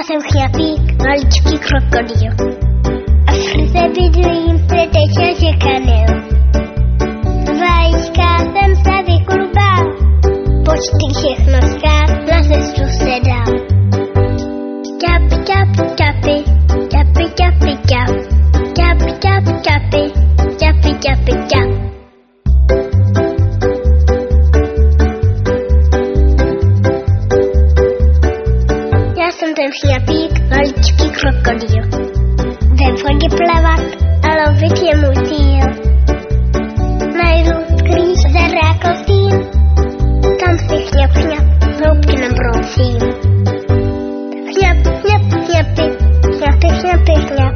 jsem chňapík, maličký krokodýl. A v srdce bydlím, preteče čekanil. Vajíčka jsem se vyklubal, počty všechno skát, na cestu se dal. Čapi, čapi, čapi, čapi, čapi, čap. Čapi, čapi, čapi, čapi, čapi, čap. Já jsem ten chňapík, maličký krokodýl. Ve vodě plavat a lovit je můj cíl. Najdu sklíč za rákosím, tam si chňap, chňap, hloubky nabrousím. Chňap, chňap, chňapy, chňapy, chňapy, chňap.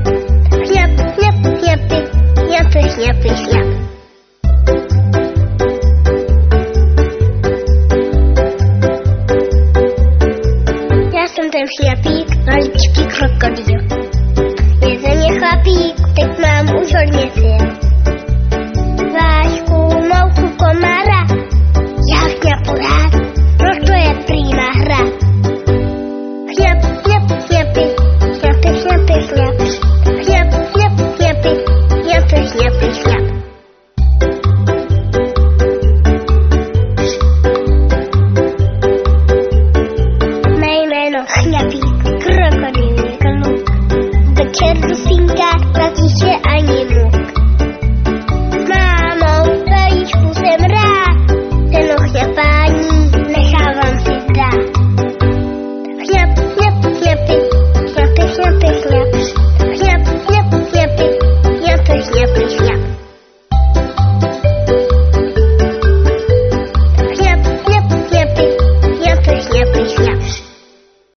Chňap, chňap, chňapy, chňapy, chňapy, chňap. Já jsem ten chňapík,